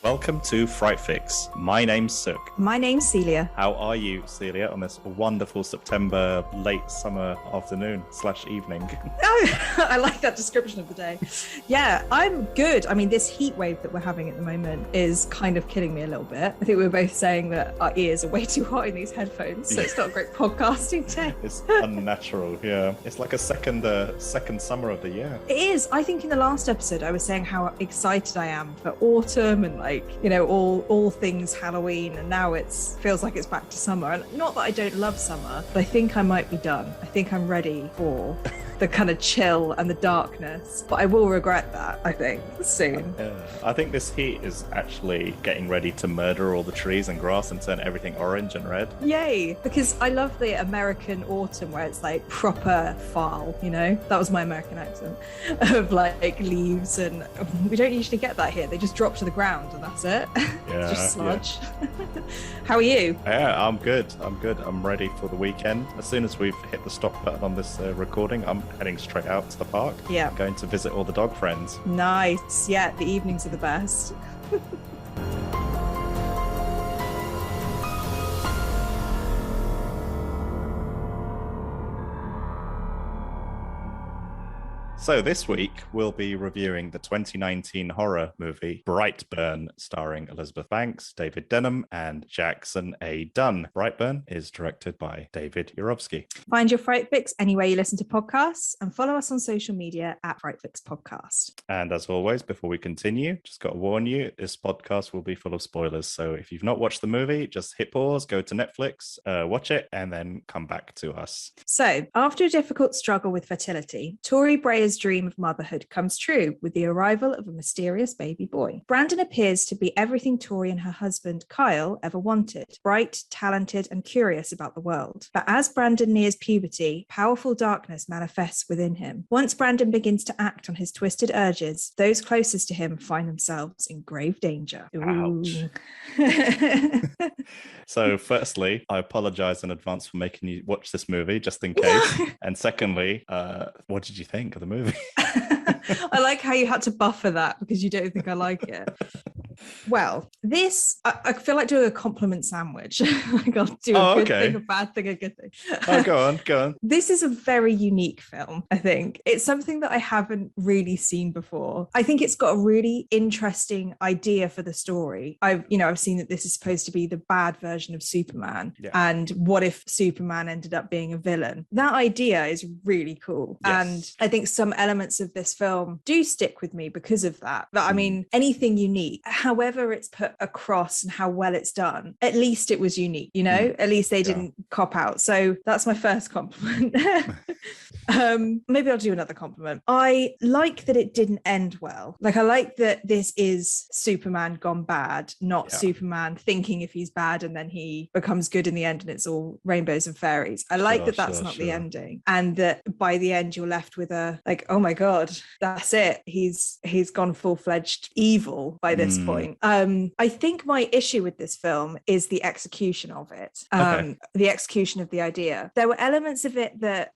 Welcome to Fright Fix. My name's Sook. My name's Celia. How are you, Celia, on this wonderful September late summer afternoon / evening? Oh, I like that description of the day. Yeah, I'm good. I mean, this heat wave that we're having at the moment is kind of killing me a little bit. I think we were both saying that our ears are way too hot in these headphones, so it's not a great podcasting day. It's unnatural, yeah. It's like a second summer of the year. It is. I think in the last episode, I was saying how excited I am for autumn and all things Halloween, and now it feels like it's back to summer. And not that I don't love summer, but I think I might be done. I think I'm ready for the kind of chill and the darkness, but I will regret that, I think, soon. Yeah. I think this heat is actually getting ready to murder all the trees and grass and turn everything orange and red. Yay, because I love the American autumn where it's like proper fall, that was my American accent, of like leaves, and we don't usually get that here. They just drop to the ground and that's it. Yeah, just sludge. Yeah. How are you? Yeah, I'm good. I'm ready for the weekend. As soon as we've hit the stop button on this recording, I'm heading straight out to the park. Yeah. Going to visit all the dog friends. Nice. Yeah, the evenings are the best. So this week, we'll be reviewing the 2019 horror movie Brightburn, starring Elizabeth Banks, David Denman, and Jackson A. Dunn. Brightburn is directed by David Yarovesky. Find your Fright Fix anywhere you listen to podcasts, and follow us on social media at Fright Fix Podcast. And as always, before we continue, just got to warn you, this podcast will be full of spoilers. So if you've not watched the movie, just hit pause, go to Netflix, watch it, and then come back to us. So, after a difficult struggle with fertility, Tori Breyer's dream of motherhood comes true with the arrival of a mysterious baby boy. Brandon appears to be everything Tori and her husband, Kyle, ever wanted: bright, talented, and curious about the world. But as Brandon nears puberty, powerful darkness manifests within him. Once Brandon begins to act on his twisted urges, those closest to him find themselves in grave danger. Ouch. So firstly, I apologize in advance for making you watch this movie just in case. And secondly, what did you think of the movie? I like how you had to buffer that because you don't think I like it. Well, I feel like doing a compliment sandwich. Like I'll do a good thing, a bad thing, a good thing. Oh, go on. This is a very unique film, I think. It's something that I haven't really seen before. I think it's got a really interesting idea for the story. I've seen that this is supposed to be the bad version of Superman. Yeah. And what if Superman ended up being a villain? That idea is really cool. Yes. And I think some elements of this film do stick with me because of that. But I mean, anything unique, however it's put across and how well it's done, at least it was unique, at least they didn't cop out. So that's my first compliment. Maybe I'll do another compliment. I like that it didn't end well. Like I like that this is Superman gone bad, not Superman thinking if he's bad and then he becomes good in the end and it's all rainbows and fairies. I like that's not the ending, and that by the end you're left with a like, oh my god, that's it, he's gone full-fledged evil by this point. I think my issue with this film is the execution of it. The execution of the idea. There were elements of it that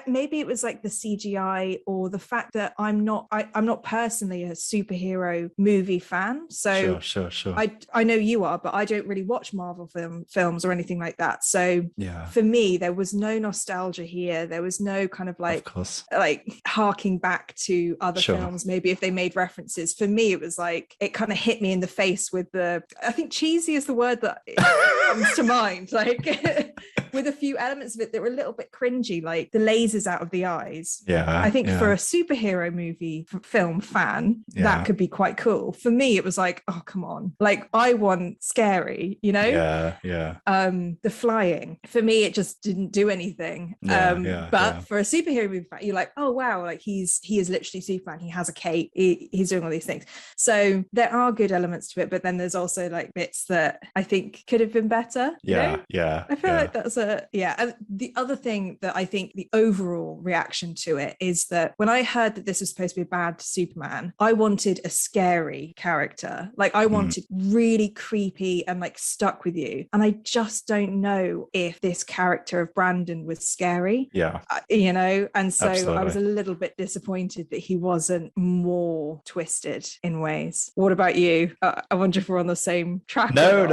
maybe it was like the CGI or the fact that I'm not personally a superhero movie fan. So sure. I know you are, but I don't really watch Marvel films or anything like that. So for me, there was no nostalgia here. There was no kind of like harking back to other films. Maybe if they made references. For me, it was like it kind of hit me in the face with I think cheesy is the word that comes to mind. Like with a few elements of it that were a little bit cringy, like the lasers out of the eyes. I think for a superhero movie film fan, that could be quite cool. For me, it was like, oh come on, like I want scary, the flying, for me it just didn't do anything. But for a superhero movie fan, you're like, oh wow, like he is literally Superman, he has a cape, he's doing all these things. So there are good elements to it, but then there's also like bits that I think could have been better. Yeah, I feel like that's and the other thing that I think the overall reaction to it is that when I heard that this was supposed to be a bad Superman, I wanted a scary character. Like I wanted really creepy and like stuck with you. And I just don't know if this character of Brandon was scary. Yeah. And so Absolutely. I was a little bit disappointed that he wasn't more twisted in ways. What about you? I wonder if we're on the same track. No.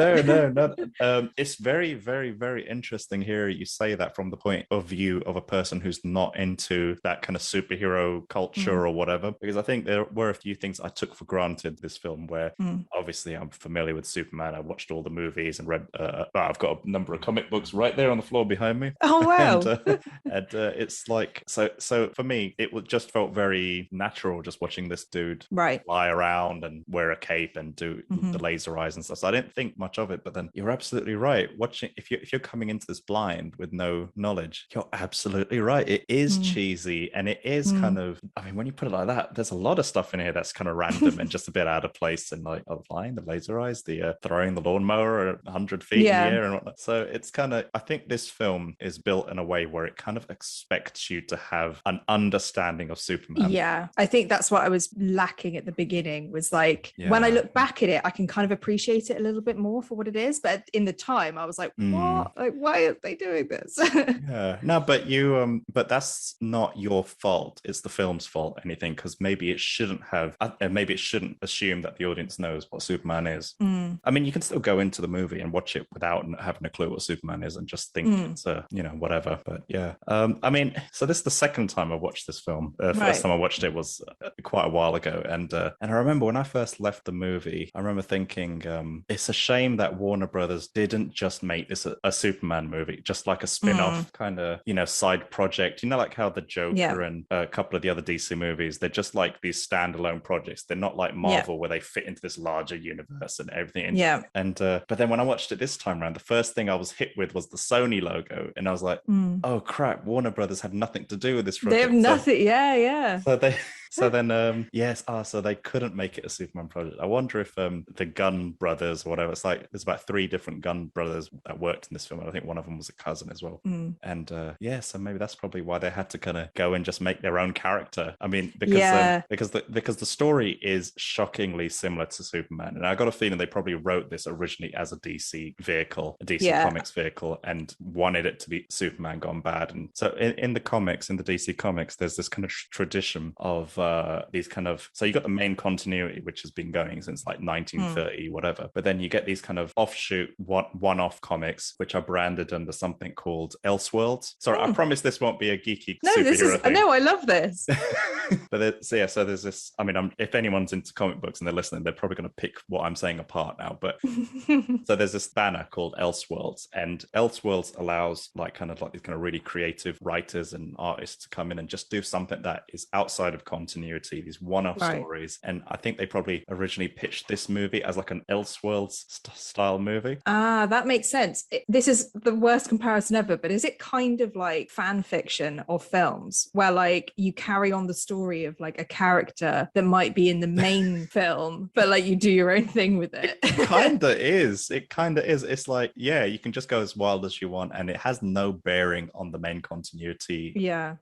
It's very, very, very interesting here you say that from the point of view of a person who's not into that kind of superhero culture or whatever, because I think there were a few things I took for granted this film where obviously I'm familiar with Superman. I watched all the movies and read I've got a number of comic books right there on the floor behind me. Oh wow. and it's like so for me it just felt very natural just watching this dude fly around and wear a cape and do the laser eyes and stuff. So I didn't think much of it, but then you're absolutely right. Watching if you're coming into this blind with no knowledge, you're absolutely right. It is cheesy and it is kind of, I mean, when you put it like that, there's a lot of stuff in here that's kind of random and just a bit out of place, and like the line, the laser eyes, the throwing the lawnmower 100 feet in the air and whatnot. So it's kind of, I think this film is built in a way where it kind of expects you to have an understanding of Superman. Yeah, I think that's what I was lacking at the beginning, was like when I look back at it, I can kind of appreciate it a little bit more for what it is. But in the time I was like, what? Like, why are they doing this? No, but that's not your fault. It's the film's fault, anything, because maybe it shouldn't assume that the audience knows what Superman is. I mean, you can still go into the movie and watch it without having a clue what Superman is and just think it's whatever. But I mean, so this is the second time I watched this film. First time I watched it was quite a while ago, and I remember when I first left the movie, I remember thinking it's a shame that Warner Brothers didn't just make this a Superman movie, just like a spin-off kind of side project, like how the Joker and a couple of the other DC movies, they're just like these standalone projects. They're not like Marvel where they fit into this larger universe and everything. And but then when I watched it this time around, the first thing I was hit with was the Sony logo, and I was like, oh crap, Warner Brothers had nothing to do with this project. They have nothing. So they couldn't make it a Superman project. I wonder if the Gunn brothers or whatever, it's like there's about 3 different Gunn brothers that worked in this film, and I think one of them was a cousin as well. And so maybe that's probably why they had to kind of go and just make their own character. I mean, because the story is shockingly similar to Superman, and I got a feeling they probably wrote this originally as a DC vehicle, a DC Comics vehicle, and wanted it to be Superman gone bad. And so in the comics, in the DC comics, there's this kind of tradition of these kind of, so you got the main continuity which has been going since like 1930 whatever, but then you get these kind of offshoot one-off comics which are branded under something called Elseworlds. Sorry, I promise this won't be a geeky superhero thing. No, I love this. But so there's this, I mean, if anyone's into comic books and they're listening, they're probably going to pick what I'm saying apart now, but so there's this banner called Elseworlds, and Elseworlds allows like these kind of really creative writers and artists to come in and just do something that is outside of continuity, these one-off stories. And I think they probably originally pitched this movie as like an Elseworlds style movie. That makes sense. This is the worst comparison ever, but is it kind of like fan fiction of films where like you carry on the story of like a character that might be in the main film, but like you do your own thing with it? It kind of is. It's like, you can just go as wild as you want, and it has no bearing on the main continuity.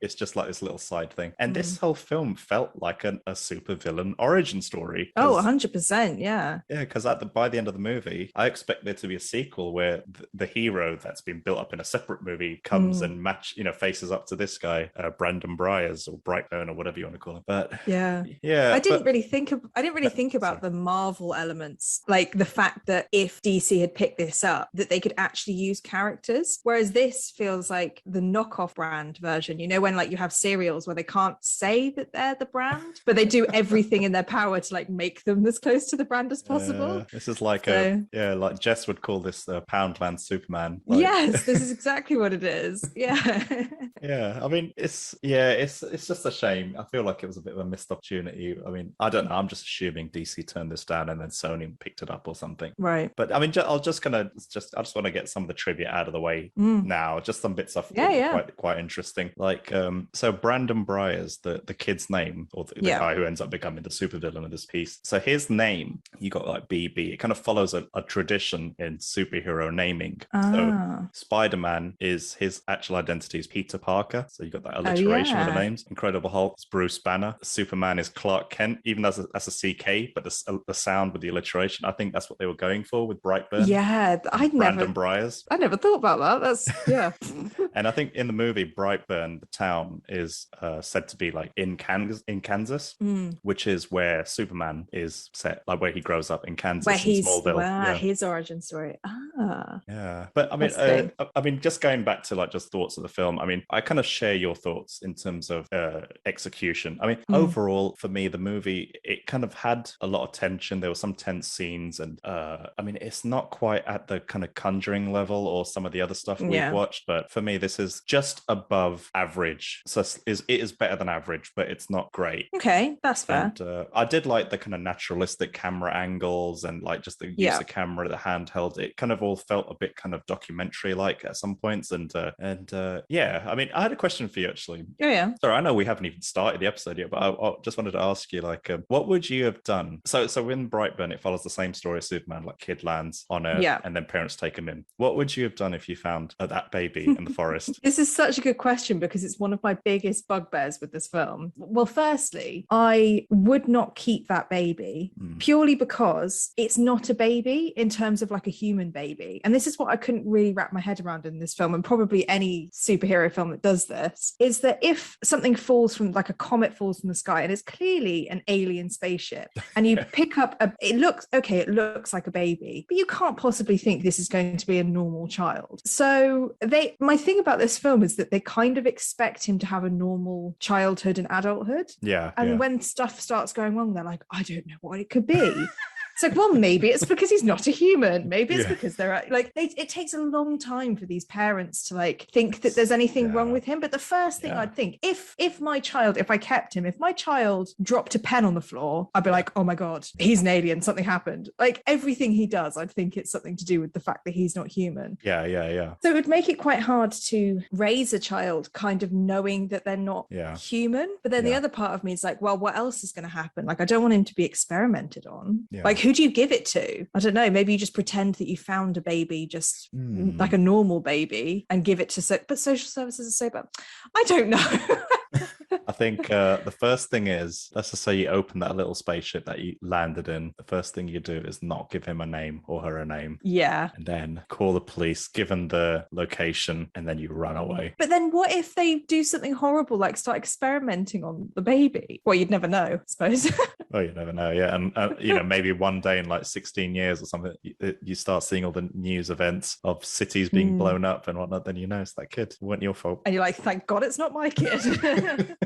It's just like this little side thing. And this whole film felt like a supervillain origin story. 100%. Yeah, because by the end of the movie, I expect there to be a sequel where the hero that's been built up in a separate movie comes and faces up to this guy, Brandon Breyers or Brightburn or whatever you want to call him. But I didn't really think about the Marvel elements, like the fact that if DC had picked this up, that they could actually use characters, whereas this feels like the knockoff brand version, when like you have cereals where they can't say that they're the brand, but they do everything in their power to like make them as close to the brand as possible. This is like like Jess would call this Poundland Superman. Yes, this is exactly what it is. I mean, it's just a shame. I feel like it was a bit of a missed opportunity. I mean, I don't know, I'm just assuming DC turned this down and then Sony picked it up or something, right? But I mean, I just want to get some of the trivia out of the way now, just some bits of quite interesting, like so Brandon Breyers, the kid's name name, or the guy who ends up becoming the supervillain of this piece. So his name, you got like BB. It kind of follows a tradition in superhero naming. So Spider-Man is his actual identity is Peter Parker. So you got that alliteration with the names. Incredible Hulk is Bruce Banner. Superman is Clark Kent, even as a CK, but the sound with the alliteration. I think that's what they were going for with Brightburn. Yeah, Brandon Breyers. I never thought about that. That's And I think in the movie Brightburn, the town is said to be like in Kansas, which is where Superman is set, like where he grows up in Kansas, where in Smallville. His origin story. Yeah, but I mean, just going back to like just thoughts of the film. I mean, I kind of share your thoughts in terms of execution. I mean, overall for me, the movie, it kind of had a lot of tension. There were some tense scenes, and I mean, it's not quite at the kind of Conjuring level or some of the other stuff we've watched, but for me, this is just above average. So it is better than average, but it's not great. Okay, that's fair. And I did like the kind of naturalistic camera angles and like just the use of camera, the handheld. It kind of all felt a bit kind of documentary-like at some points. And yeah, I mean, I had a question for you actually. Oh yeah. Sorry, I know we haven't even started the episode yet, but I just wanted to ask you, like, what would you have done? So in Brightburn, it follows the same story as Superman. Like, kid lands on Earth, and then parents take him in. What would you have done if you found that baby in the forest? This is such a good question because it's one of my biggest bugbears with this film. Well, firstly, I would not keep that baby purely because it's not a baby in terms of like a human baby. And this is what I couldn't really wrap my head around in this film, and probably any superhero film that does this, is that if something falls from, like a comet falls from the sky and it's clearly an alien spaceship, and you pick up it looks like a baby, but you can't possibly think this is going to be a normal child. So my thing about this film is that they kind of expect him to have a normal childhood and adulthood. And when stuff starts going wrong, they're like, I don't know what it could be. It's like, well, maybe it's because he's not a human. Maybe it's because they're like, it takes a long time for these parents to like think that there's anything wrong with him. But the first thing I'd think, if my child dropped a pen on the floor, I'd be like, oh my God, he's an alien. Something happened. Like everything he does, I'd think it's something to do with the fact that he's not human. So it would make it quite hard to raise a child kind of knowing that they're not human. But then the other part of me is like, well, what else is going to happen? Like, I don't want him to be experimented on. Like, who do you give it to? I don't know. Maybe you just pretend that you found a baby, just like a normal baby, and give it to but social services are so bad. I don't know. I think the first thing is, let's just say you open that little spaceship that you landed in. The first thing you do is not give him a name or her a name. Yeah. And then call the police, give them the location, and then you run away. But then what if they do something horrible, like start experimenting on the baby? Well, you'd never know, I suppose. Oh, you never know. Yeah. And, maybe one day in like 16 years or something, you start seeing all the news events of cities being blown up and whatnot. Then it's that kid. It wasn't your fault. And you're like, thank God it's not my kid.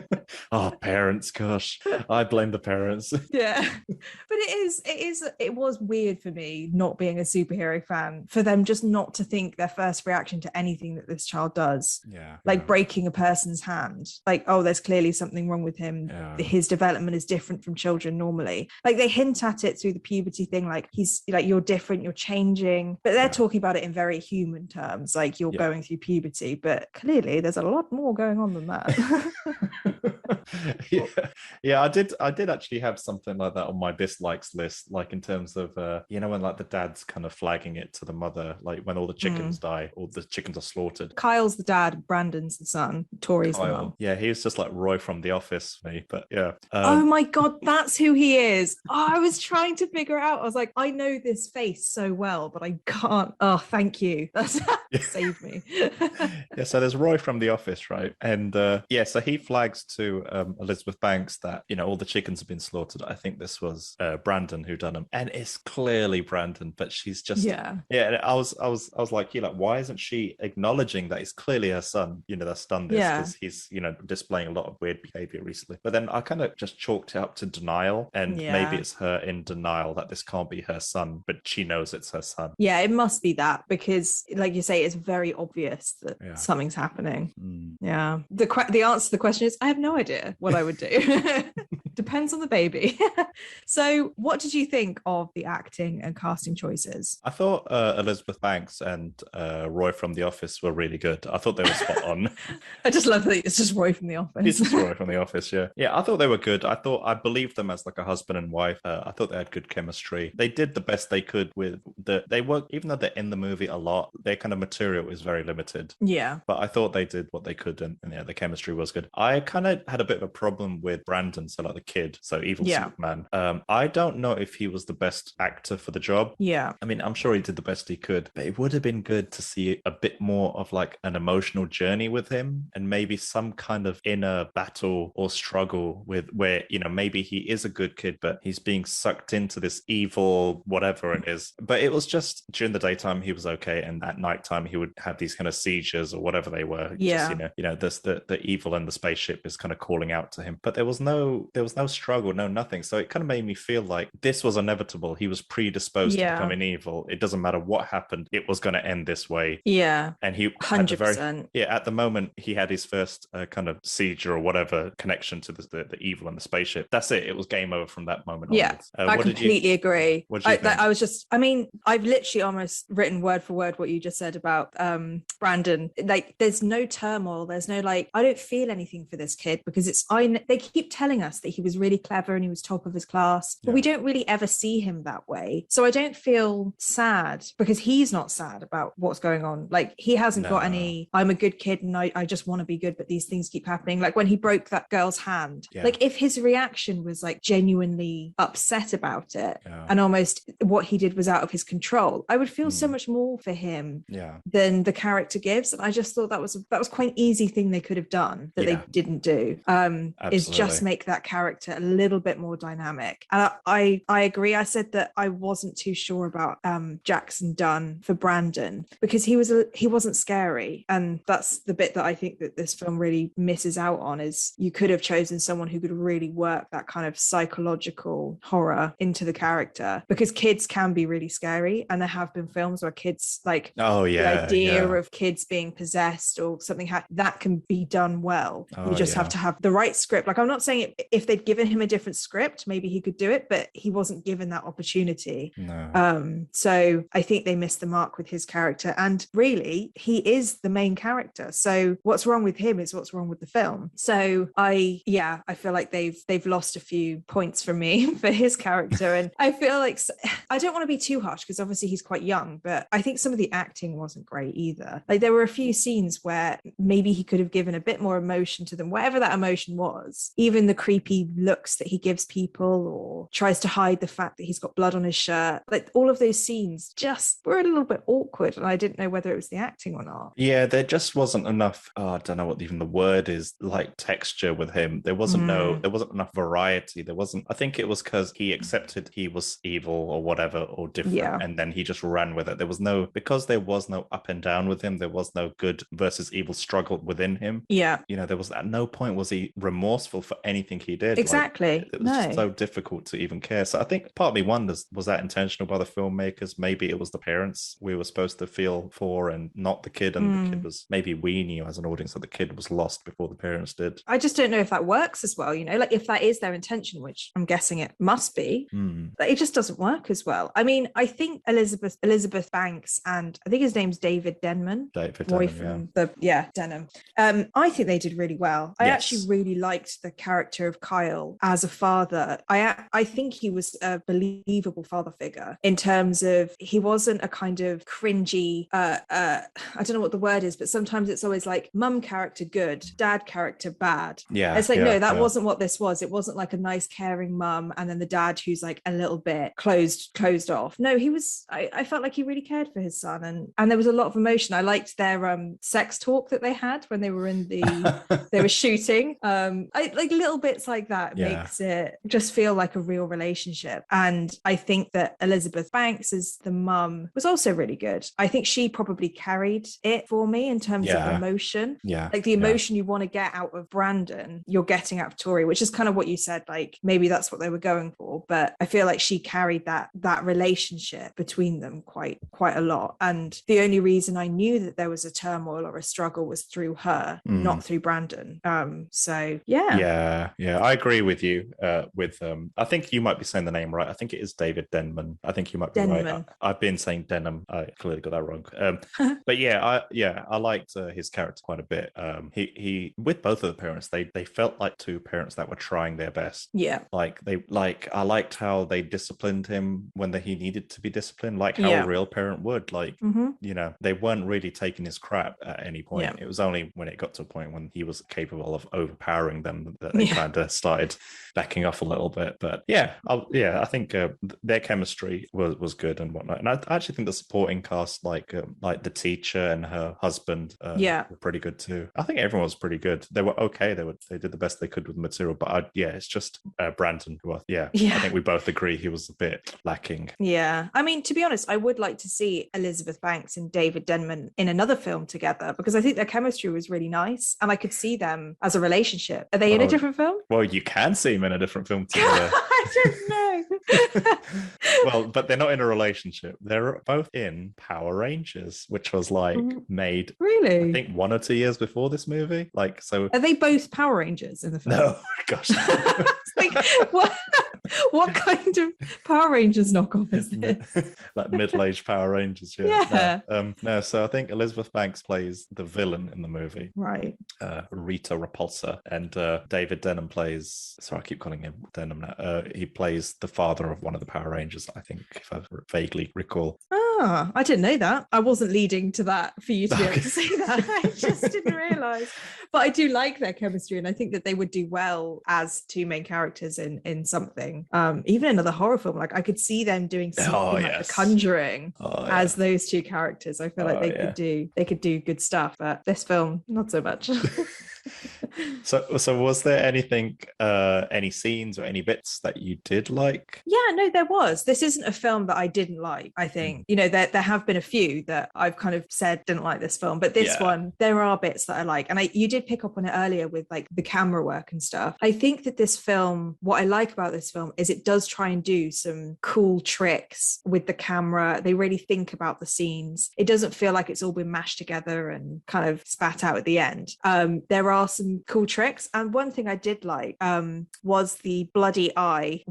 Oh, parents, gosh, I blame the parents. Yeah, but it was weird for me, not being a superhero fan, for them just not to think their first reaction to anything that this child does, breaking a person's hand, like, oh, there's clearly something wrong with him. His development is different from children normally. Like, they hint at it through the puberty thing, like, he's like, you're different, you're changing, but they're talking about it in very human terms, like, you're going through puberty, but clearly there's a lot more going on than that. I did actually have something like that on my dislikes list, like in terms of when like the dad's kind of flagging it to the mother, like when all the chickens die, all the chickens are slaughtered. Kyle's the dad, Brandon's the son, Tori's the mom. Yeah, he was just like Roy from The Office for me, but oh my God, that's who he is. I was trying to figure out, I was like, I know this face so well, but I can't. Oh, thank you, that's saved me. So there's Roy from The Office, right? And so he flags to Elizabeth Banks that all the chickens have been slaughtered. I think this was Brandon who done them, and it's clearly Brandon, but she's just I was like, why isn't she acknowledging that it's clearly her son that's done this, because he's displaying a lot of weird behavior recently. But then I kind of just chalked it up to denial, and maybe it's her in denial that this can't be her son, but she knows it's her son. It must be that, because like you say, it's very obvious that something's happening. The answer to the question is, I have no idea what I would do. Depends on the baby. So what did you think of the acting and casting choices? I thought Elizabeth Banks and Roy from The Office were really good. I thought they were spot on. I just love that it's just Roy from The Office. It's just Roy from The Office, yeah. Yeah, I thought they were good. I believed them as like a husband and wife. I thought they had good chemistry. They did the best they could with they work, even though they're in the movie a lot, their kind of material is very limited. Yeah. But I thought they did what they could, and yeah, the chemistry was good. I kind of had a bit of a problem with Brandon, so like the kid, so evil Superman. I don't know if he was the best actor for the job. Yeah. I mean, I'm sure he did the best he could, but it would have been good to see a bit more of like an emotional journey with him, and maybe some kind of inner battle or struggle with where, you know, maybe he is a good kid, but he's being sucked into this evil, whatever it is. But it was just during the daytime, he was okay. And at nighttime, he would have these kind of seizures or whatever they were. Yeah. Just, this, the evil and the spaceship is kind of calling out to him, but there was no struggle, no nothing. So it kind of made me feel like this was inevitable. He was predisposed to becoming evil. It doesn't matter what happened. It was going to end this way. Yeah. And he 100%. At the moment he had his first kind of seizure or whatever connection to the evil and the spaceship. That's it. It was game over from that moment onwards. I completely agree. What did you think? I was just, I mean, I've literally almost written word for word what you just said about Brandon. Like, there's no turmoil. There's no like, I don't feel anything for this kid because they keep telling us that he was really clever and he was top of his class, but we don't really ever see him that way. So I don't feel sad because he's not sad about what's going on. Like, he hasn't got any, I'm a good kid and I just want to be good, but these things keep happening. Like when he broke that girl's hand, like if his reaction was like genuinely upset about it and almost what he did was out of his control, I would feel so much more for him than the character gives. And I just thought that was quite an easy thing they could have done that they didn't do, is just make that character a little bit more dynamic. And I agree. I said that I wasn't too sure about Jackson Dunn for Brandon because he wasn't scary, and that's the bit that I think that this film really misses out on, is you could have chosen someone who could really work that kind of psychological horror into the character, because kids can be really scary, and there have been films where kids like the idea of kids being possessed or something that can be done well. You just have to have the right script. Like, I'm not saying if they'd given him a different script maybe he could do it, but he wasn't given that opportunity. So I think they missed the mark with his character, and really he is the main character, so what's wrong with him is what's wrong with the film. So I feel like they've lost a few points from me for his character, and I feel like I don't want to be too harsh because obviously he's quite young, but I think some of the acting wasn't great either. Like, there were a few scenes where maybe he could have given a bit more emotion to them, whatever that emotion was. Even the creepy looks that he gives people, or tries to hide the fact that he's got blood on his shirt, like all of those scenes just were a little bit awkward, and I didn't know whether it was the acting or not. Yeah, there just wasn't enough, I don't know what even the word is, like texture with him. There wasn't enough variety. I think it was because he accepted he was evil or whatever, or different, and then he just ran with it. There was no up and down with him. There was no good versus evil struggle within him. There was, at no point was he remorseful for anything he did. Exactly. Like, it was so difficult to even care. So I think part of me wonders, was that intentional by the filmmakers? Maybe it was the parents we were supposed to feel for and not the kid, and the kid was, maybe we knew as an audience that the kid was lost before the parents did. I just don't know if that works as well, like if that is their intention, which I'm guessing it must be, but it just doesn't work as well. I mean, I think Elizabeth Banks, and I think his name's David Denman. Denham. I think they did really well. I actually really liked the character of Kyle as a father. I think he was a believable father figure, in terms of he wasn't a kind of cringy, I don't know what the word is, but sometimes it's always like mum character good, dad character bad. It's like, no, that wasn't what this was. It wasn't like a nice caring mum and then the dad who's like a little bit closed off. No, he was, I felt like he really cared for his son, and there was a lot of emotion. I liked their sex talk that they had when they were in they were shooting. I like little bits like that makes it just feel like a real relationship. And I think that Elizabeth Banks as the mum was also really good. I think she probably carried it for me in terms of emotion. Like the emotion you want to get out of Brandon, you're getting out of Tori, which is kind of what you said, like maybe that's what they were going for, but I feel like she carried that relationship between them quite a lot. And the only reason I knew that there was a turmoil or a struggle was through her, not through Brandon. I agree with you. I think you might be saying the name right. I think it is David Denman. I think you might be Denman. right. I've been saying Denham. I clearly got that wrong. But I liked his character quite a bit. He with both of the parents, they felt like two parents that were trying their best. Yeah. I liked how they disciplined him when he needed to be disciplined, like how a real parent would. Like, they weren't really taking his crap at any point. Yeah. It was only when it got to a point when he was capable of overpowering them that they kind of started backing off a little bit. But I think their chemistry was good and whatnot. And I actually think the supporting cast, like the teacher and her husband, were pretty good too. I think everyone was pretty good. They were okay. They did the best they could with the material. But it's just Brandon who I think we both agree he was a bit lacking. Yeah. I mean, to be honest, I would like to see Elizabeth Banks and David Denman in another film together because I think their chemistry was really nice and I could see them as a relationship. Are they in a different film? Well, you can see them in a different film together. I don't know. Well, but they're not in a relationship. They're both in Power Rangers, which was made really, I think 1 or 2 years before this movie. Like, so are they both Power Rangers in the film? No, gosh. What kind of Power Rangers knockoff is this? Like middle-aged Power Rangers. Yeah. No, so I think Elizabeth Banks plays the villain in the movie, right? Rita Repulsa, and David Denham plays. Sorry, I keep calling him Denham now. He plays the father of one of the Power Rangers, I think, if I vaguely recall. Ah, I didn't know that. I wasn't leading to that for you to be able to say that. I just didn't realise. But I do like their chemistry, and I think that they would do well as two main characters in something. Even another horror film, like I could see them doing something like The Conjuring as those two characters. I feel like they could do good stuff, but this film, not so much. So was there anything, any scenes or any bits that you did like? Yeah, no, there was. This isn't a film that I didn't like. I think, there have been a few that I've kind of said didn't like this film, but this one, there are bits that I like. And you did pick up on it earlier with like the camera work and stuff. I think that this film, what I like about this film is it does try and do some cool tricks with the camera. They really think about the scenes. It doesn't feel like it's all been mashed together and kind of spat out at the end. There are some cool tricks, and one thing I did like was the bloody eye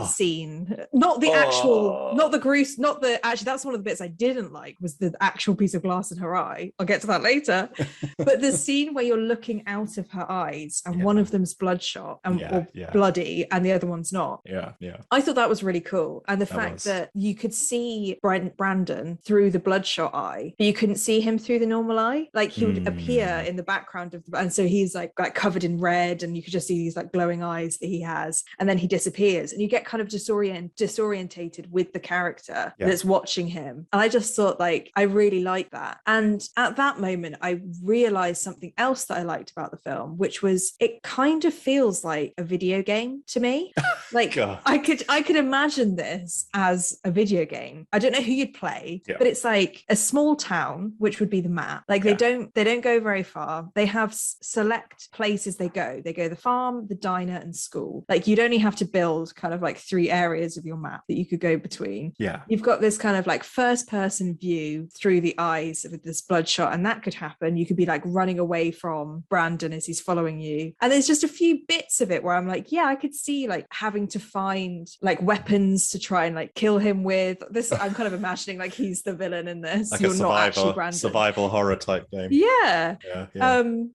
scene. Not the actual, not the gruesome, not the actually. That's one of the bits I didn't like was the actual piece of glass in her eye. I'll get to that later. But the scene where you're looking out of her eyes and one of them's bloodshot or bloody, and the other one's not. Yeah. I thought that was really cool, and the fact that you could see Brandon through the bloodshot eye, but you couldn't see him through the normal eye. Like he would appear in the background of and so he's like covered in red, and you could just see these like glowing eyes that he has, and then he disappears, and you get kind of disorientated with the character that's watching him. And I just thought like I really liked that. And at that moment I realized something else that I liked about the film, which was it kind of feels like a video game to me. Like I could imagine this as a video game. I don't know who you'd play, but it's like a small town, which would be the map. Like they don't go very far. They have select places they go the farm, the diner, and school. Like you'd only have to build kind of like 3 areas of your map that you could go between. You've got this kind of like first person view through the eyes of this bloodshot, and that could happen. You could be like running away from Brandon as he's following you, and there's just a few bits of it where I'm like, I could see like having to find like weapons to try and like kill him with this. I'm kind of imagining like he's the villain in this. Like you're not actually Brandon. Survival horror type game.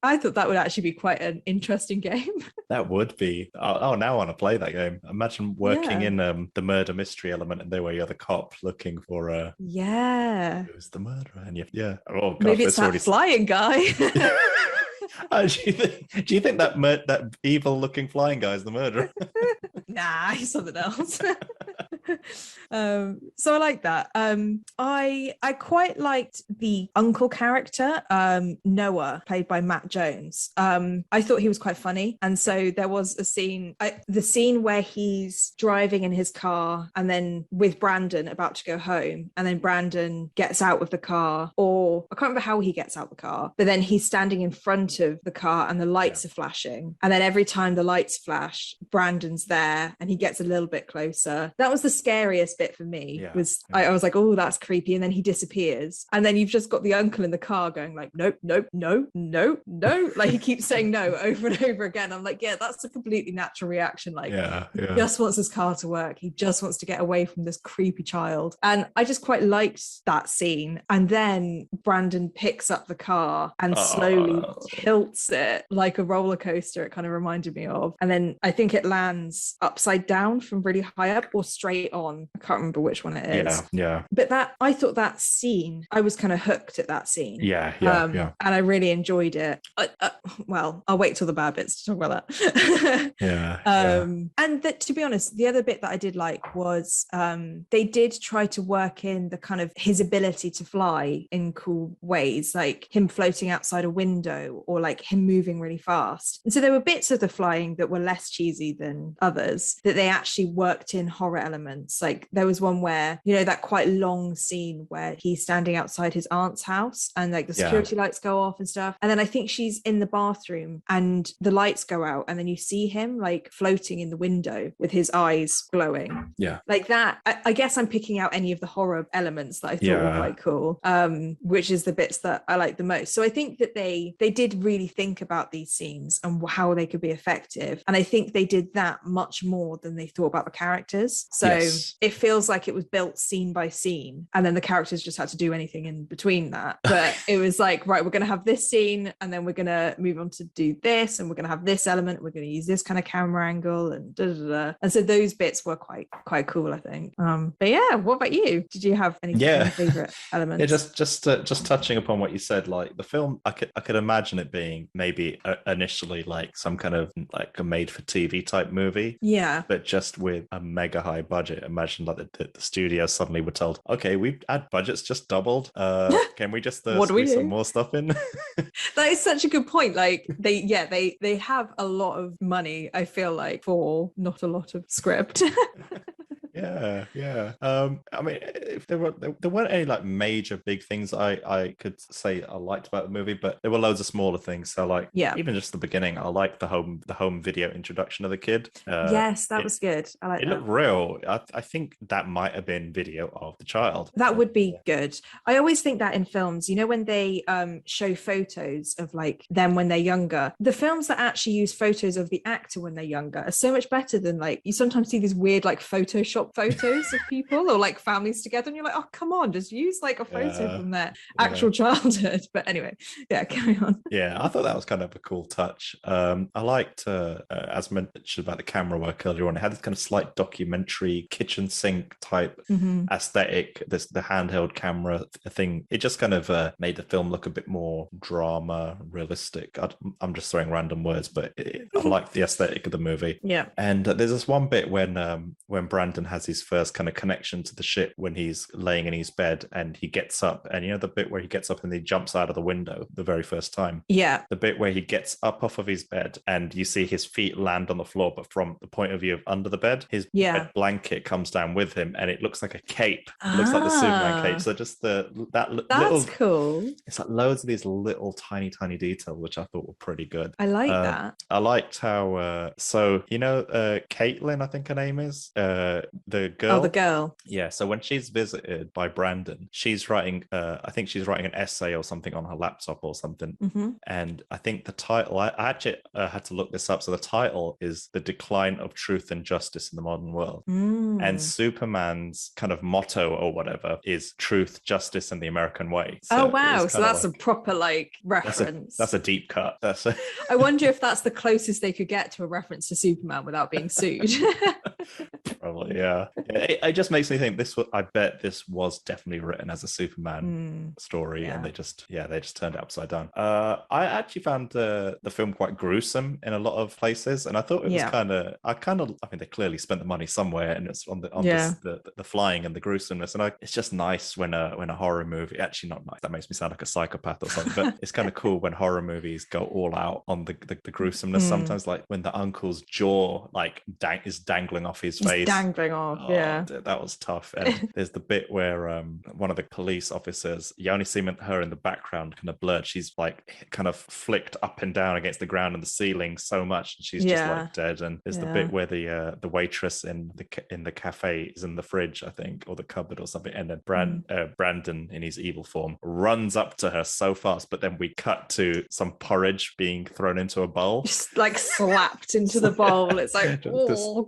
I thought that would actually be quite an interesting game. That would be. Now I want to play that game. Imagine working in the murder mystery element, and there where you're the cop looking for who's the murderer, and oh gosh, maybe it's that flying guy. Do you think that evil looking flying guy is the murderer? Nah, he's something else. So I like that. I quite liked the uncle character, Noah, played by Matt Jones. I thought he was quite funny, and so there was a scene, the scene where he's driving in his car and then with Brandon about to go home, and then Brandon gets out of the car, or I can't remember how he gets out the car, but then he's standing in front of the car and the lights are flashing, and then every time the lights flash, Brandon's there and he gets a little bit closer. That was the scariest bit for me Yeah, was yeah. I was like, oh, that's creepy. And then he disappears. And then you've just got the uncle in the car going like, nope, nope, no, no, no. Like he keeps saying no over and over again. I'm like, yeah, that's a completely natural reaction. Like he just wants his car to work. He just wants to get away from this creepy child. And I just quite liked that scene. And then Brandon picks up the car and slowly tilts it like a roller coaster. It kind of reminded me of. And then I think it lands upside down from really high up or straight on. I can't remember which one it is. Yeah. But I thought that scene, I was kind of hooked at that scene. Yeah. And I really enjoyed it. Well, I'll wait till the bad bits to talk about that. And that, to be honest, the other bit that I did like was they did try to work in the kind of his ability to fly in cool ways, like him floating outside a window or like him moving really fast. And so there were bits of the flying that were less cheesy than others, that they actually worked in horror elements. Like there was one where, you know, that quite long scene where he's standing outside his aunt's house and like the security lights go off and stuff. And then I think she's in the bathroom and the lights go out and then you see him like floating in the window with his eyes glowing. Yeah. Like that. I guess I'm picking out any of the horror elements that I thought were quite cool, which is the bits that I like the most. So I think that they did really think about these scenes and how they could be effective. And I think they did that much more than they thought about the characters. So it feels like it was built scene by scene and then the characters just had to do anything in between that. But it was like, right, we're going to have this scene and then we're going to move on to do this and we're going to have this element. We're going to use this kind of camera angle and And so those bits were quite cool, I think. But yeah, what about you? Did you have any favorite elements? Yeah, just touching upon what you said, like the film, I could imagine it being maybe initially like some kind of like a made for TV type movie. Yeah. But just with a mega high budget. Imagine like the studio suddenly were told, okay, our budget's just doubled. Can we just squeeze some more stuff in? That is such a good point. Like they have a lot of money, I feel like, for not a lot of script. Yeah. I mean, if there weren't any like major big things I could say I liked about the movie, but there were loads of smaller things. So like, even just the beginning, I liked the home video introduction of the kid. Yes, that was good. I like it. It looked real. I think that might have been video of the child. That would be good. I always think that in films, you know, when they show photos of like them when they're younger, the films that actually use photos of the actor when they're younger are so much better than like you sometimes see these weird like Photoshop photos of people or like families together and you're like, oh come on, just use like a photo from their actual childhood. But anyway, carry on. I thought that was kind of a cool touch. I liked as mentioned about the camera work earlier on, it had this kind of slight documentary kitchen sink type aesthetic, the handheld camera thing. It just kind of made the film look a bit more drama realistic. I'm just throwing random words, but I like the aesthetic of the movie. And there's this one bit when Brandon has his first kind of connection to the ship when he's laying in his bed and he gets up, and you know the bit where he gets up and he jumps out of the window the very first time, the bit where he gets up off of his bed and you see his feet land on the floor, but from the point of view of under the bed, his bed blanket comes down with him and it looks like a cape. It looks like the Superman cape. So just that's little, cool. It's like loads of these little tiny details which I thought were pretty good. I like that. I liked how so you know Caitlin, I think her name is, the girl. Oh, the girl. Yeah. So when she's visited by Brandon, she's writing, I think she's writing an essay or something on her laptop or something. And I think the title, I actually had to look this up. So the title is The Decline of Truth and Justice in the Modern World. And Superman's kind of motto or whatever is truth, justice, and the American way. So wow. So that's like a proper like reference. That's a deep cut. I wonder if that's the closest they could get to a reference to Superman without being sued. Probably, yeah. It just makes me think I bet this was definitely written as a Superman story, and they just turned it upside down. I actually found the film quite gruesome in a lot of places, and I thought it was I mean, they clearly spent the money somewhere, and it's on the flying and the gruesomeness, and it's just nice when a horror movie, actually not nice, that makes me sound like a psychopath or something, but it's kind of cool when horror movies go all out on the gruesomeness. Sometimes, like when the uncle's jaw like is dangling off his face, dangling off. Yeah. Dude, that was tough. And there's the bit where one of the police officers, you only see her in the background, kind of blurred. She's like kind of flicked up and down against the ground and the ceiling so much, and she's just like dead. And there's the bit where the waitress in the cafe is in the fridge, I think, or the cupboard or something, and then Brandon in his evil form runs up to her so fast, but then we cut to some porridge being thrown into a bowl, just like slapped into the bowl. It's like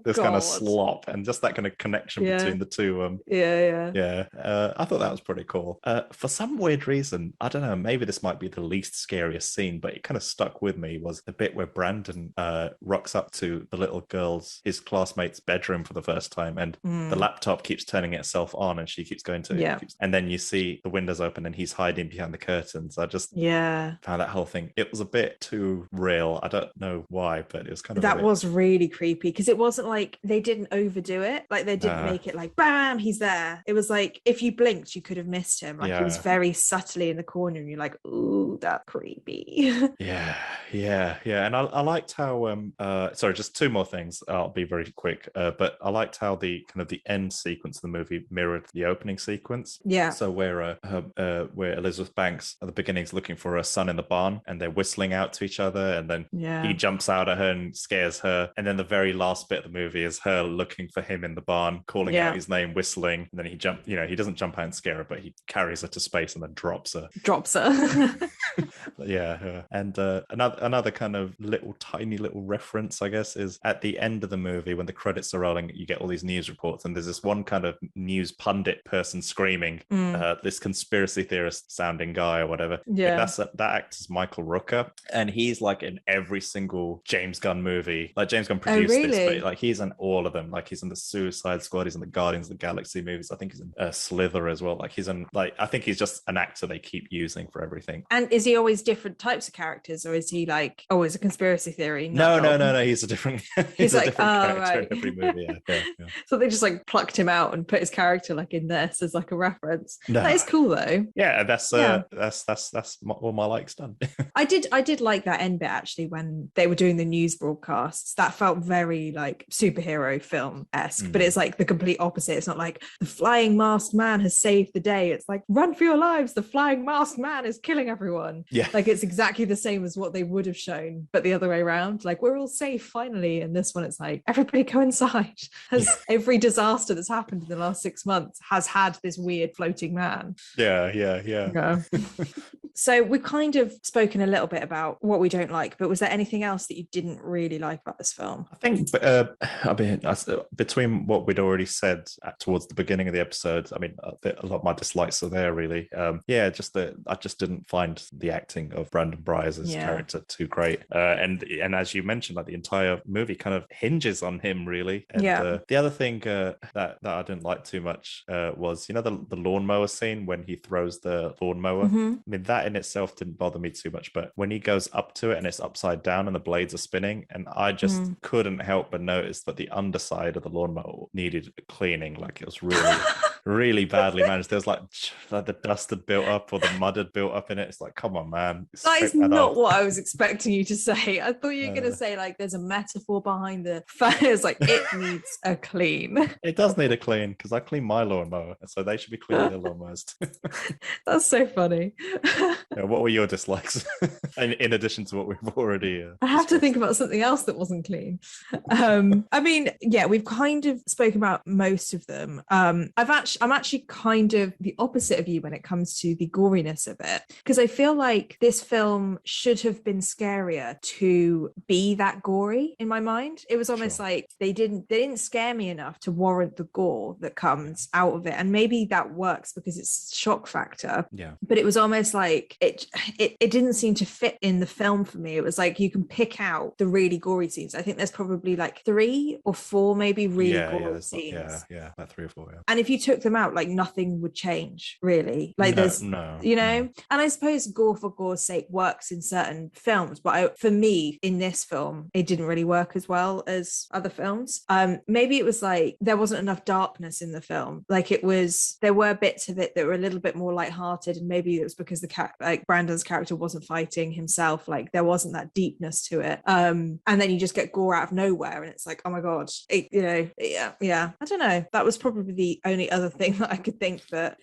this kind of slop, and just that kind of connection between the two. I thought that was pretty cool. For some weird reason, I don't know, maybe this might be the least scariest scene, but it kind of stuck with me, was the bit where Brandon rocks up to the little girl's, his classmate's bedroom for the first time, and the laptop keeps turning itself on, and she keeps going to and then you see the windows open and he's hiding behind the curtains. I just found that whole thing, it was a bit too real. I don't know why, but it was kind of that was really creepy, because it wasn't like, they didn't overdo it, like they didn't make it like bam, he's there. It was like, if you blinked you could have missed him, like he was very subtly in the corner and you're like, ooh, that's creepy. And I liked how sorry, just two more things, I'll be very quick, but I liked how the kind of the end sequence of the movie mirrored the opening sequence. So where Elizabeth Banks at the beginning is looking for her son in the barn, and they're whistling out to each other, and then he jumps out at her and scares her, and then the very last bit of the movie is her looking for him in the barn, calling out his name, whistling, and then he he doesn't jump out and scare her, but he carries her to space and then drops her. And another kind of tiny little reference, I guess, is at the end of the movie when the credits are rolling, you get all these news reports, and there's this one kind of news pundit person screaming, this conspiracy theorist sounding guy or whatever. That actor's Michael Rooker, and he's like in every single James Gunn movie. Like, James Gunn produced this, but like he's in all of them. Like, he's in the Suicide Squad, he's in the Guardians of the Galaxy movies, I think he's in Slither as well. Like, he's in, like, I think he's just an actor they keep using for everything. And is he always different types of characters, or is he like always a conspiracy theory? No, he's a different he's like, a different character in every movie. So they just like plucked him out and put his character like in this as like a reference. That is cool though. That's all my likes done. I did like that end bit actually, when they were doing the news broadcasts. That felt very like superhero film-esque, but it's like the complete opposite. It's not like the flying masked man has saved the day. It's like, run for your lives, the flying masked man is killing everyone. Like, it's exactly the same as what they would have shown, but the other way around. Like, we're all safe finally. And this one, it's like, everybody go inside. Every disaster that's happened in the last 6 months has had this weird floating man. So we've kind of spoken a little bit about what we don't like, but was there anything else that you didn't really like about this film? I think, between what we'd already said towards the beginning of the episode, I mean, a lot of my dislikes are there, really. Just that I just didn't find the acting of Brandon Breyer's character too great. And as you mentioned, like, the entire movie kind of hinges on him, really. And the other thing that I didn't like too much was, the lawnmower scene when he throws the lawnmower. I mean, that in itself didn't bother me too much, but when he goes up to it and it's upside down and the blades are spinning, and I just couldn't help but notice that the underside of the lawnmower needed cleaning. Like, it was really really badly managed. There's like the dust had built up, or the mud had built up in it. It's like, come on, man. That is not what I was expecting you to say. I thought you were going to say like there's a metaphor behind the fact. It's like, it needs a clean. It does need a clean, because I clean my lawnmower, so they should be cleaning their lawnmowers. That's so funny. What were your dislikes in addition to what we've already I have to think about something else that wasn't clean. I mean, we've kind of spoken about most of them. I'm actually kind of the opposite of you when it comes to the goriness of it, because I feel like this film should have been scarier to be that gory in my mind. It was almost like they didn't scare me enough to warrant the gore that comes out of it, and maybe that works because it's shock factor. But it was almost like it didn't seem to fit in the film for me. It was like, you can pick out the really gory scenes. I think there's probably like 3 or 4 maybe really gory scenes. About 3 or 4. And if you took them out, like nothing would change really. Like No, there's no, you know, no. and I suppose gore for gore's sake works in certain films, but for me in this film it didn't really work as well as other films. Maybe it was like there wasn't enough darkness in the film. Like there were bits of it that were a little bit more lighthearted, and maybe it was because like Brandon's character wasn't fighting himself, like there wasn't that deepness to it. And then you just get gore out of nowhere and it's like, oh my god, I don't know, that was probably the only other thing that I could think that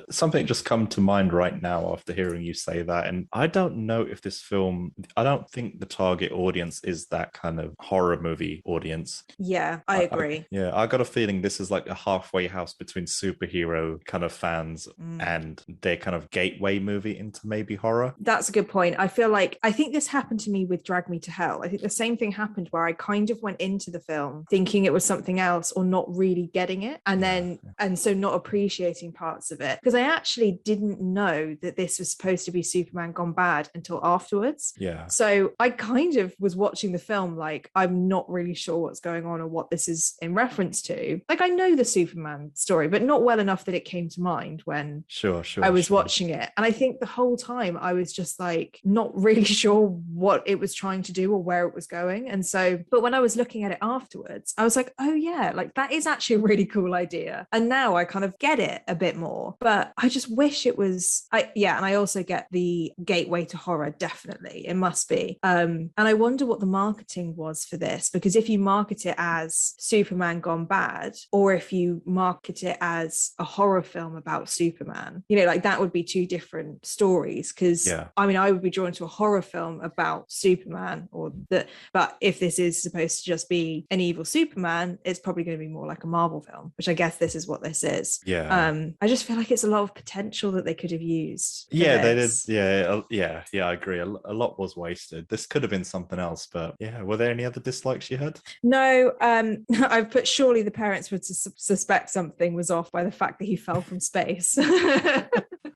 something just come to mind right now after hearing you say that, and I don't know if I don't think the target audience is that kind of horror movie audience. I agree. I got a feeling this is like a halfway house between superhero kind of fans and their kind of gateway movie into maybe horror. That's a good point. I think this happened to me with Drag Me to Hell. I think the same thing happened where I kind of went into the film thinking it was something else or not really getting it, and so not appreciating parts of it, because I actually didn't know that this was supposed to be Superman gone bad until afterwards. So I kind of was watching the film like, I'm not really sure what's going on or what this is in reference to. Like, I know the Superman story, but not well enough that it came to mind when I was watching it. And I think the whole time I was just like not really sure what it was trying to do or where it was going. And so, but when I was looking at it afterwards, I was like, oh yeah, like that is actually a really cool idea. And now I kind of get it a bit more, but I just wish it was, and I also get the gateway to horror, definitely. It must be. And I wonder what the marketing was for this, because if you market it as Superman gone bad, or if you market it as a horror film about Superman, like that would be two different stories. Because I mean, I would be drawn to a horror film about Superman, but if this is supposed to just be an evil Superman, it's probably going to be more like a Marvel film, which I guess this is what this is. I just feel like it's a lot of potential that they could have used. They did. I agree. A lot was wasted. This could have been something else, but were there any other dislikes you had? No. I've put, surely the parents would suspect something was off by the fact that he fell from space.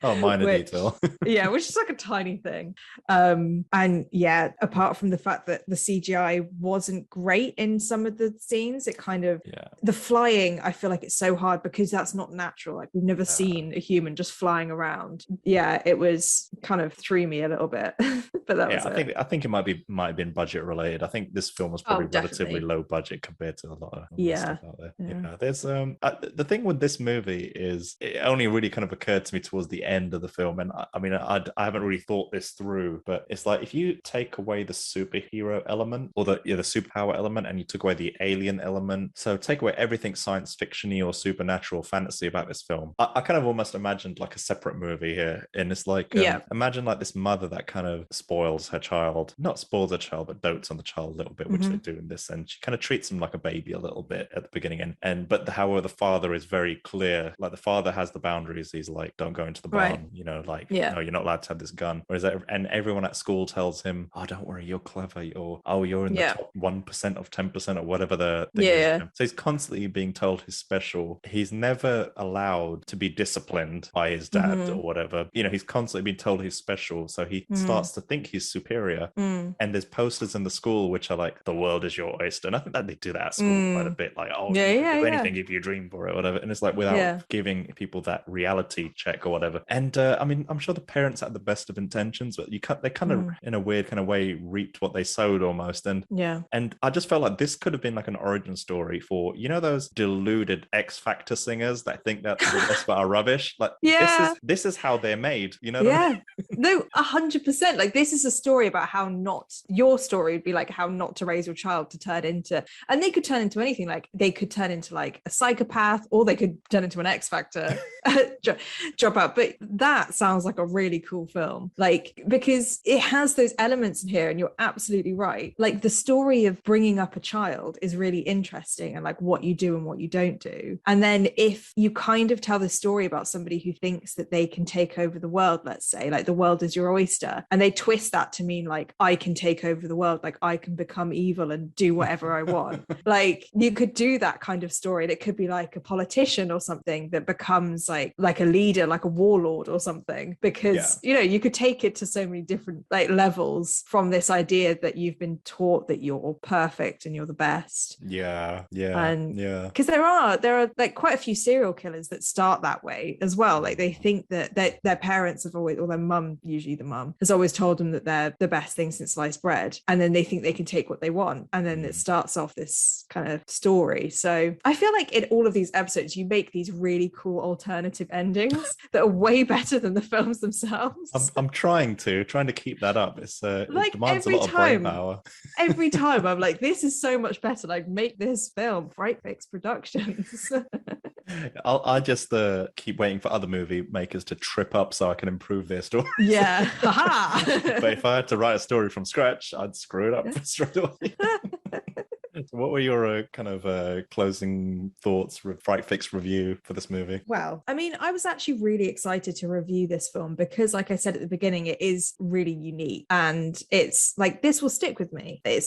Oh, minor detail. Which is like a tiny thing. Apart from the fact that the CGI wasn't great in some of the scenes, it kind of the flying, I feel like it's so hard because that's not natural. Like, we've never seen a human just flying around. It was kind of threw me a little bit. But that was I think it might have been budget related. I think this film was probably relatively low budget compared to a lot of stuff out there. There's the thing with this movie is it only really kind of occurred to me towards the end of the film, and I mean I haven't really thought this through, but it's like if you take away the superhero element or the superpower element, and you took away the alien element, so take away everything science fiction-y or supernatural fantasy about this film, I kind of almost imagined like a separate movie here. And it's like imagine like this mother that kind of spoils her child, not spoils her child, but dotes on the child a little bit, which they do in this, and she kind of treats him like a baby a little bit at the beginning, but however the father is very clear, like the father has the boundaries. He's like, don't go into the barn, no, you're not allowed to have this gun. Whereas and everyone at school tells him, oh, don't worry, you're clever, you're in the top 1% of 10% or whatever the thing is. So he's constantly being told he's special. He's never allowed to be disciplined by his dad or whatever. He's constantly being told he's special, so he starts to think he's superior. And there's posters in the school which are like, the world is your oyster, and I think that they do that at school quite a bit, like, you can do anything if you dream for it, whatever. And it's like without giving people that reality check or whatever. And I mean, I'm sure the parents had the best of intentions, but they kind of in a weird kind of way reaped what they sowed almost. And I just felt like this could have been like an origin story for those deluded X Factor singers that think that the rest are rubbish. Like this is how they're made. What I mean? No, 100%. Like, this is a story about your story would be like how not to raise your child to turn into, and they could turn into anything. Like, they could turn into like a psychopath, or they could turn into an X Factor dropout. But that sounds like a really cool film, like, because it has those elements in here, and you're absolutely right. Like, the story of bringing up a child is really interesting, and like what you do and what you don't do. And then if you kind of tell the story about somebody who thinks that they can take over the world, let's say, like the world is your oyster, and they twist twist that to mean like I can take over the world, like I can become evil and do whatever I want. Like you could do that kind of story, and it could be like a politician or something that becomes like a leader, like a warlord or something, because you know, you could take it to so many different like levels from this idea that you've been taught that you're perfect and you're the best. Because there are like quite a few serial killers that start that way as well. Like they think that their parents have always, or their mum, usually the mum, has always told them that they're the best thing since sliced bread, and then they think they can take what they want, and then it starts off this kind of story. So I feel like in all of these episodes you make these really cool alternative endings that are way better than the films themselves. I'm trying to keep that up. It's like it demands a lot of brain power. Every time I'm like, this is so much better, like make this film. Fright Fix Productions. I just keep waiting for other movie makers to trip up so I can improve their story. Yeah. But if I had to write a story from scratch, I'd screw it up straight away. So what were your kind of closing thoughts, Fright Fix review for this movie? Well, I mean, I was actually really excited to review this film because, like I said at the beginning, it is really unique, and it's like, this will stick with me. I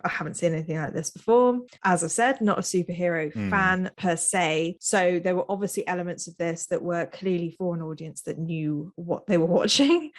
haven't seen anything like this before. As I said, not a superhero fan per se. So there were obviously elements of this that were clearly for an audience that knew what they were watching.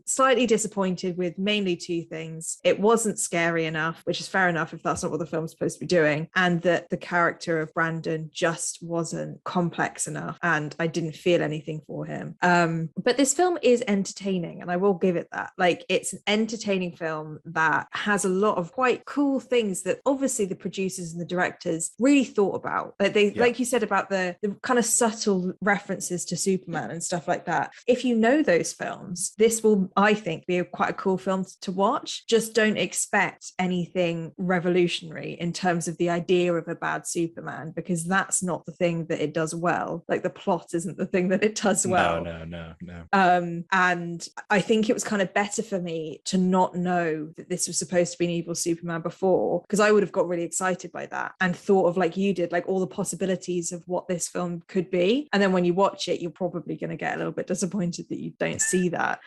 Slightly disappointed with mainly two things. It wasn't scary enough, which is fair enough if that's not what the film's supposed to be doing, and that the character of Brandon just wasn't complex enough, and I didn't feel anything for him. But this film is entertaining, and I will give it that. Like, it's an entertaining film that has a lot of quite cool things that obviously the producers and the directors really thought about. Like you said about the kind of subtle references to Superman and stuff like that. If you know those films, this will, I think, be quite a cool film to watch. Just don't expect anything revolutionary in terms of the idea of a bad Superman, because that's not the thing that it does well. Like, the plot isn't the thing that it does well. No. And I think it was kind of better for me to not know that this was supposed to be an evil Superman before, because I would have got really excited by that and thought of, like you did, like all the possibilities of what this film could be. And then when you watch it, you're probably going to get a little bit disappointed that you don't see that.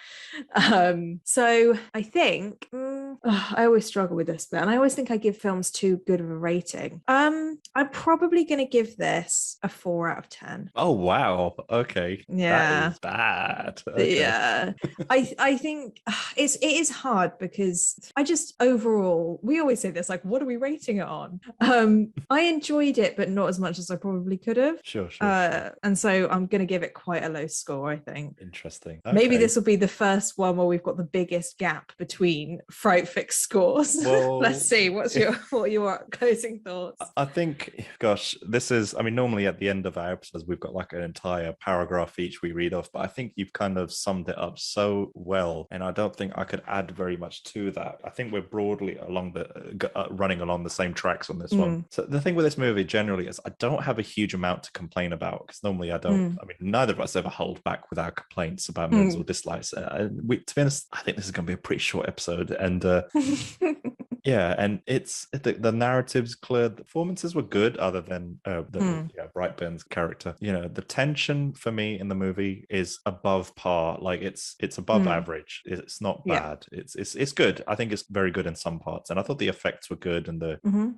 So I think I always struggle with this bit, and I always think I give films too good of a rating. I'm probably going to give this a 4 out of 10. Oh wow, okay. Yeah, that is bad. Okay. Yeah. I think it is hard because I just, overall, we always say this, like, what are we rating it on? I enjoyed it, but not as much as I probably could have. Sure. And so I'm going to give it quite a low score, I think. Interesting. Maybe this will be the first one where we've got the biggest gap between Fright Fix scores. Well, let's see. What are your closing thoughts? I think, gosh, this is, I mean, normally at the end of our episodes, we've got like an entire paragraph each we read off, but I think you've kind of summed it up so well, and I don't think I could add very much to that. I think we're broadly running along the same tracks on this one. So the thing with this movie generally is I don't have a huge amount to complain about, because normally I don't. I mean, neither of us ever hold back with our complaints about movies or dislikes. To be honest, I think this is going to be a pretty short episode, and yeah, and it's the narrative's clear. The performances were good, other than Brightburn's character. You know, the tension for me in the movie is above par. Like, it's above average. It's not bad. It's good. I think it's very good in some parts, and I thought the effects were good, and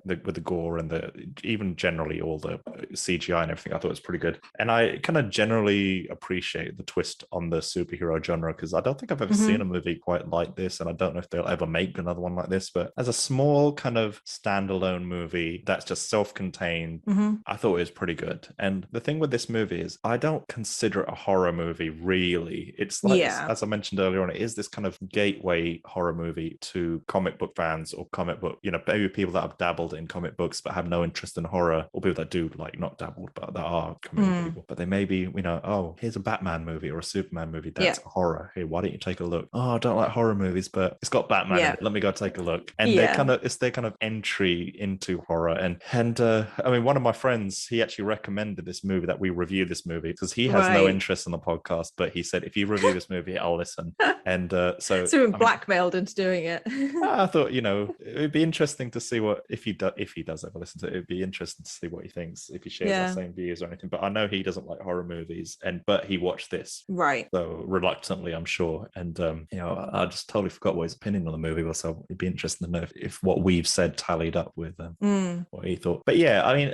with the gore and even generally all the CGI and everything, I thought it was pretty good. And I kind of generally appreciate the twist on the superhero genre, because I don't think I've ever seen a movie quite like this, and I don't know if they'll ever make another one like this. But as a small kind of standalone movie that's just self-contained, I thought it was pretty good. And the thing with this movie is I don't consider it a horror movie, really. It's like, as I mentioned earlier on, it is this kind of gateway horror movie to comic book fans, or comic book, maybe people that have dabbled in comic books but have no interest in horror, or people that do, like, not dabbled but that are comic book people, but they maybe, oh, here's a Batman movie or a Superman movie that's horror. Hey, why don't you take a look? Oh, I don't like horror movies, but it's got Batman in it. Let me go take a look. And their kind of entry into horror. And I mean, one of my friends, he actually recommended this movie, that we review this movie, because he has no interest in the podcast, but he said, if you review this movie, I'll listen. And so we're blackmailed into doing it. I thought, it'd be interesting to see what, if he does ever listen to it, it'd be interesting to see what he thinks, if he shares the same views or anything. But I know he doesn't like horror movies, but he watched this, right? So reluctantly, I'm sure. And I just totally forgot what his opinion on the movie was. So it'd be interesting to know if what we've said tallied up with what he thought. But yeah, I mean,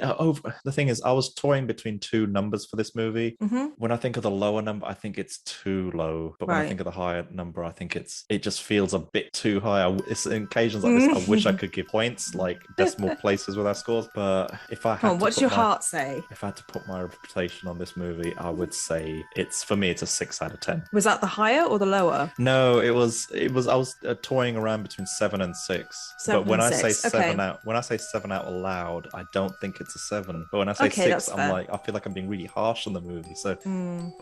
the thing is, I was toying between two numbers for this movie. When I think of the lower number, I think it's too low. But when I think of the higher number, I think it just feels a bit too high. It's in occasions like this, I wish I could give points, like decimal places with our scores. But if I had what's your heart say? If I had to put my reputation on this movie, I would say for me it's a 6 out of 10. Was that the higher or the lower? No, it was I was toying around between 7 and 6. But when I say 7 out loud, I don't think it's a 7. But when I say 6, I'm like, I feel like I'm being really harsh on the movie. So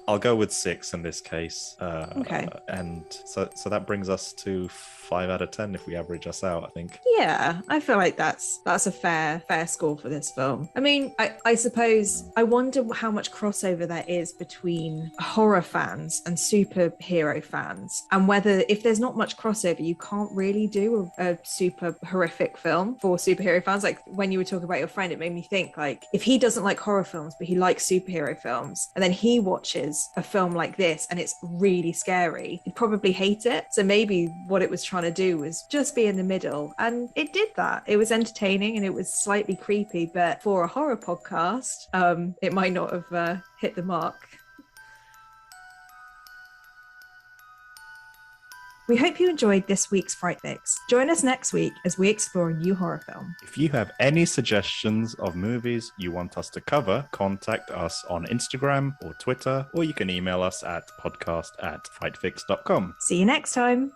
I'll go with 6 in this case. And so that brings us to 5 out of 10 if we average us out, I think. Yeah, I feel like that's a fair score for this film. I mean, I suppose I wonder how much crossover there is between horror fans and superhero fans, and whether, if there's not much crossover, you can't really do a super horrific film for superhero fans. Like when you were talking about your friend, it made me think, like, if he doesn't like horror films but he likes superhero films, and then he watches a film like this and it's really scary, he'd probably hate it. So maybe what it was trying to do was just be in the middle, and it did that. It was entertaining and it was slightly creepy, but for a horror podcast, it might not have hit the mark. We hope you enjoyed this week's Fright Fix. Join us next week as we explore a new horror film. If you have any suggestions of movies you want us to cover, contact us on Instagram or Twitter, or you can email us at podcast@frightfix.com. See you next time.